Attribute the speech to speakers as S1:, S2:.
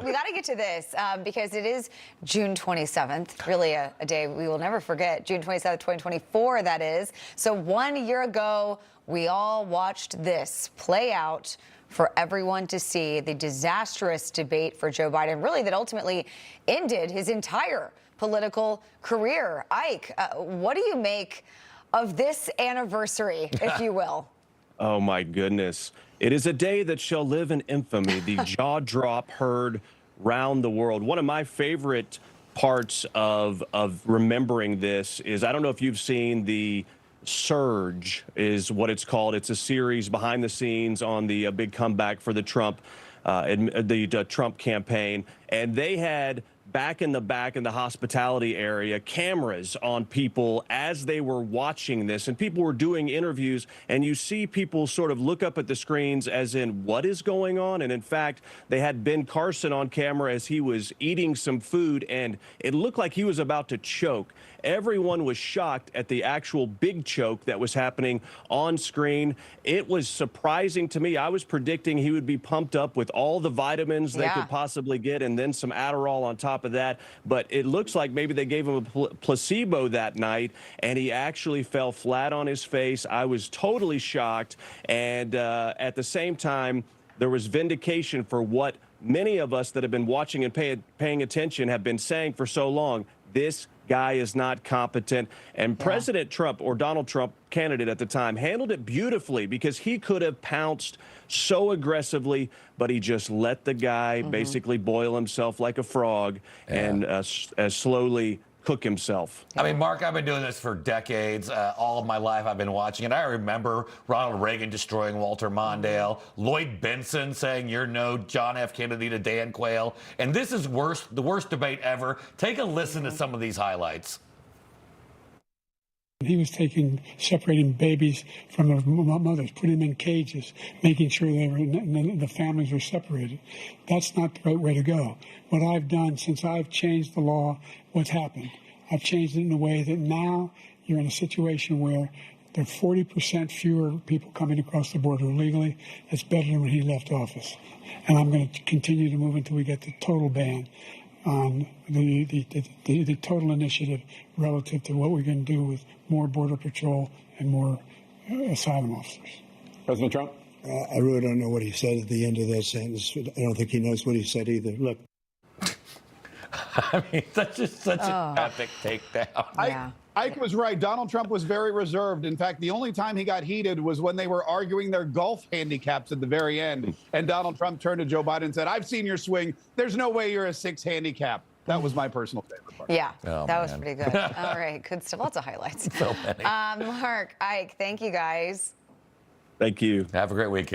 S1: We got to get to this because it is June 27th, really a day we will never forget. June 27th, 2024, that is. So 1 year ago, we all watched this play out for everyone to see, the disastrous debate for Joe Biden, really that ultimately ended his entire political career. Ike, what do you make of this anniversary, if you will?
S2: Oh, my goodness. It is a day that shall live in infamy, the jaw drop heard round the world. One of my favorite parts of remembering this is, I don't know if you've seen the Surge is what it's called. It's a series behind the scenes on the big comeback for the Trump campaign. And they had back in the hospitality area, cameras on people as they were watching this, and people were doing interviews, and you see people sort of look up at the screens as in, what is going on? And in fact, they had Ben Carson on camera as he was eating some food, and it looked like he was about to choke. Everyone was shocked at the actual big choke that was happening on screen. It was surprising to me. I was predicting he would be pumped up with all the vitamins they could possibly get, and then some Adderall on top of that. But it looks like maybe they gave him a placebo that night, and he actually fell flat on his face. I was totally shocked. And at the same time, there was vindication for what many of us that have been watching and paying attention have been saying for so long. This guy is not competent. And President Trump, or Donald Trump, candidate at the time, handled it beautifully because he could have pounced so aggressively, but he just let the guy basically boil himself like a frog and slowly cook himself.
S3: I mean, Mark, I've been doing this for decades. All of my life I've been watching it. I remember Ronald Reagan destroying Walter Mondale, Lloyd Benson saying you're no John F. Kennedy to Dan Quayle. And this is the worst debate ever. Take a listen to some of these highlights.
S4: He was separating babies from their mothers, putting them in cages, making sure the families were separated. That's not the right way to go. What I've done since I've changed the law, what's happened? I've changed it in a way that now you're in a situation where there are 40% fewer people coming across the border illegally. That's better than when he left office. And I'm going to continue to move until we get the total ban on the total initiative relative to what we're going to do with more Border Patrol and more asylum officers.
S5: President Trump?
S6: I really don't know what he said at the end of that sentence. I don't think he knows what he said either. Look.
S3: I mean, that's just such an epic takedown.
S5: Ike was right. Donald Trump was very reserved. In fact, the only time he got heated was when they were arguing their golf handicaps at the very end. And Donald Trump turned to Joe Biden and said, I've seen your swing. There's no way you're a 6 handicap. That was my personal favorite part.
S1: Yeah, that was pretty good. All right, good stuff. Lots of highlights.
S3: So many.
S1: Mark, Ike, thank you guys.
S2: Thank you.
S3: Have a great weekend.